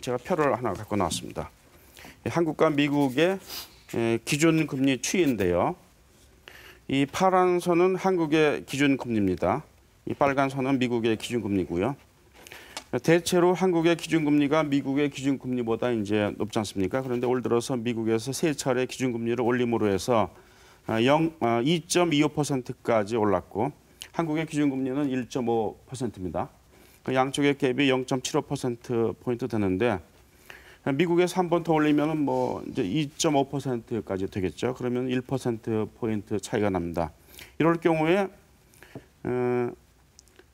제가 표를 하나 갖고 나왔습니다. 한국과 미국의 기준금리 추이인데요. 이 파란 선은 한국의 기준금리입니다. 이 빨간 선은 미국의 기준금리고요. 대체로 한국의 기준금리가 미국의 기준금리보다 이제 높지 않습니까? 그런데 올 들어서 미국에서 세 차례 기준금리를 올림으로 해서 2.25%까지 올랐고 한국의 기준금리는 1.5%입니다. 양쪽의 갭이 0.75%포인트 되는데 미국에서 한 번 더 올리면 뭐 이제 2.5%까지 되겠죠. 그러면 1%포인트 차이가 납니다. 이럴 경우에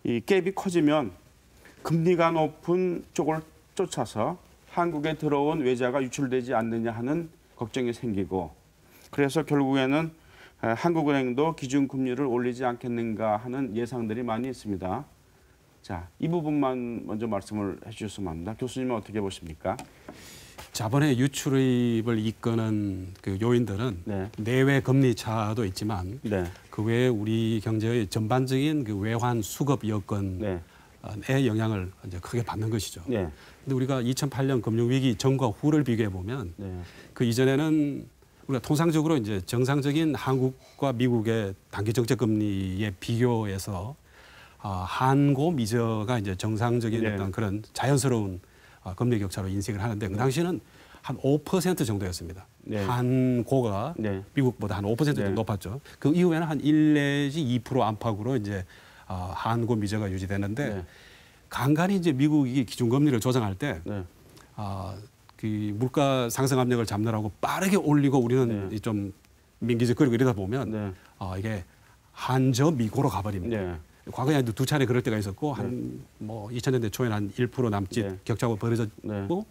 이 갭이 커지면 금리가 높은 쪽을 쫓아서 한국에 들어온 외자가 유출되지 않느냐 하는 걱정이 생기고 그래서 결국에는 한국은행도 기준금리를 올리지 않겠는가 하는 예상들이 많이 있습니다. 자, 이 부분만 먼저 말씀을 해주셨으면 합니다. 교수님은 어떻게 보십니까? 자본의 유출입을 이끄는 그 요인들은 내외 금리 차도 있지만 그 외에 우리 경제의 전반적인 그 외환 수급 여건의 영향을 이제 크게 받는 것이죠. 그런데 우리가 2008년 금융위기 전과 후를 비교해 보면 그 이전에는 우리가 통상적으로 이제 정상적인 한국과 미국의 단기 정책 금리의 비교에서 한고 미저가 이제 정상적인 어떤 그런 자연스러운 금리 격차로 인식을 하는데 그 당시에는 한 5% 정도였습니다. 한고가 미국보다 한 5% 정도 높았죠. 그 이후에는 한 1 내지 2% 안팎으로 이제 한고 미저가 유지되는데 간간히 이제 미국이 기준금리를 조정할 때 그 물가 상승 압력을 잡느라고 빠르게 올리고 우리는 좀 민기적거리고 이러다 보면 이게 한저 미고로 가버립니다. 과거에 한 두 차례 그럴 때가 있었고 한 뭐 2000년대 초에는 한 1% 남짓 격차가 벌어졌고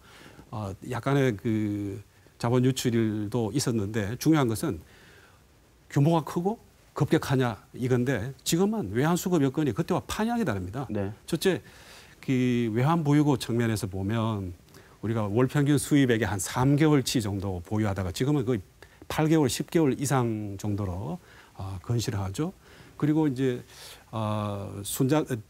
약간의 그 자본 유출도 있었는데 중요한 것은 규모가 크고 급격하냐 이건데 지금은 외환 수급 여건이 그때와 판이하게 다릅니다. 첫째, 그 외환 보유고 측면에서 보면 우리가 월 평균 수입액의 한 3개월치 정도 보유하다가 지금은 거의 8개월, 10개월 이상 정도로 건실을 하죠. 그리고 이제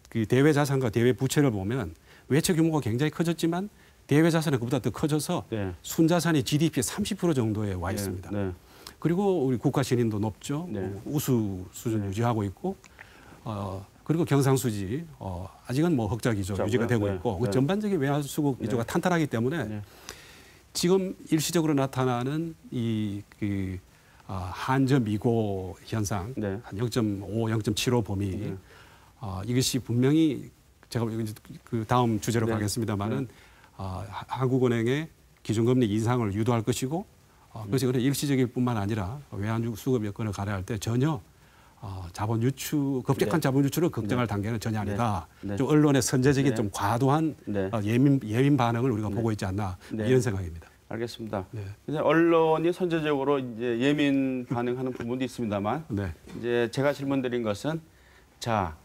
그 대외 자산과 대외 부채를 보면 외채 규모가 굉장히 커졌지만 대외 자산이 그보다 더 커져서 순자산이 GDP의 30% 정도에 와 있습니다. 그리고 우리 국가 신인도 높죠. 우수 수준 유지하고 있고 그리고 경상수지 아직은 뭐 흑자 기조 유지가 되고 있고 그 전반적인 외환 수급 기조가 탄탄하기 때문에 지금 일시적으로 나타나는 이 그 한저 미고 현상 한 0.5, 0.75 범위 이것이 분명히 제가 그 다음 주제로 가겠습니다만은 한국은행의 기준금리 인상을 유도할 것이고 그것이 그래 일시적일 뿐만 아니라 외환 수급 여건을 가려할 때 전혀 자본 유출 급격한 자본 유출을 걱정할 단계는 전혀 아니다. 좀 언론의 선제적인 좀 과도한 예민 반응을 우리가 보고 있지 않나 이런 생각입니다. 알겠습니다. 이제 언론이 선제적으로 이제 예민 반응하는 부분도 있습니다만 이제 제가 질문드린 것은 자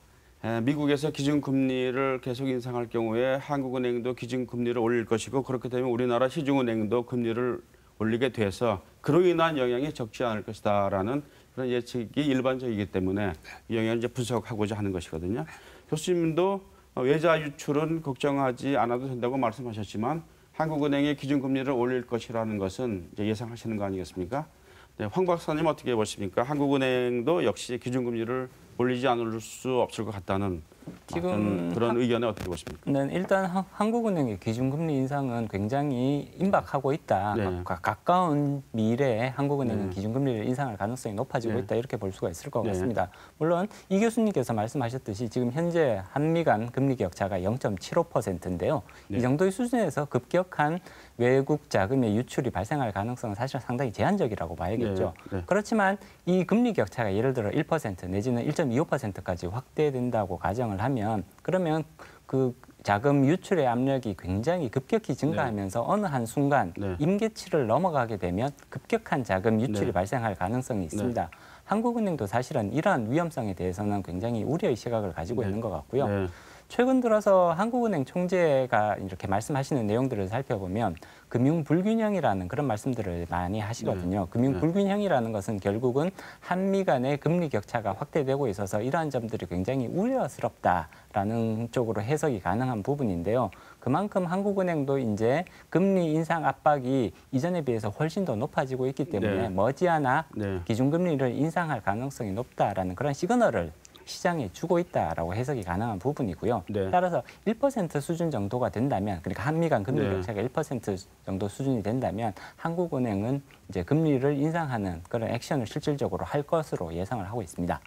미국에서 기준금리를 계속 인상할 경우에 한국은행도 기준금리를 올릴 것이고 그렇게 되면 우리나라 시중은행도 금리를 올리게 돼서 그로 인한 영향이 적지 않을 것이다라는 그런 예측이 일반적이기 때문에 이 영향을 이제 분석하고자 하는 것이거든요. 교수님도 외자 유출은 걱정하지 않아도 된다고 말씀하셨지만 한국은행의 기준금리를 올릴 것이라는 것은 이제 예상하시는 거 아니겠습니까? 황 박사님 어떻게 보십니까? 한국은행도 역시 기준금리를 올리지 않을 수 없을 것 같다는 지금 그런 의견에 어떻게 보십니까? 네, 일단 한국은행의 기준금리 인상은 굉장히 임박하고 있다. 가까운 미래에 한국은행은 기준금리를 인상할 가능성이 높아지고 있다. 이렇게 볼 수가 있을 것 같습니다. 물론 이 교수님께서 말씀하셨듯이 지금 현재 한미 간 금리 격차가 0.75%인데요. 이 정도의 수준에서 급격한 외국 자금의 유출이 발생할 가능성은 사실 상당히 제한적이라고 봐야겠죠. 그렇지만 이 금리 격차가 예를 들어 1% 내지는 1.25%까지 확대된다고 가정을 하면 그러면 그 자금 유출의 압력이 굉장히 급격히 증가하면서 어느 한순간 임계치를 넘어가게 되면 급격한 자금 유출이 발생할 가능성이 있습니다. 한국은행도 사실은 이러한 위험성에 대해서는 굉장히 우려의 시각을 가지고 있는 것 같고요. 최근 들어서 한국은행 총재가 이렇게 말씀하시는 내용들을 살펴보면 금융 불균형이라는 그런 말씀들을 많이 하시거든요. 금융 불균형이라는 것은 결국은 한미 간의 금리 격차가 확대되고 있어서 이러한 점들이 굉장히 우려스럽다라는 쪽으로 해석이 가능한 부분인데요. 그만큼 한국은행도 이제 금리 인상 압박이 이전에 비해서 훨씬 더 높아지고 있기 때문에 머지않아 기준금리를 인상할 가능성이 높다라는 그런 시그널을 시장에 주고 있다라고 해석이 가능한 부분이고요. 따라서 1% 수준 정도가 된다면, 그러니까 한미 간 금리 격차가 1% 정도 수준이 된다면 한국은행은 이제 금리를 인상하는 그런 액션을 실질적으로 할 것으로 예상을 하고 있습니다.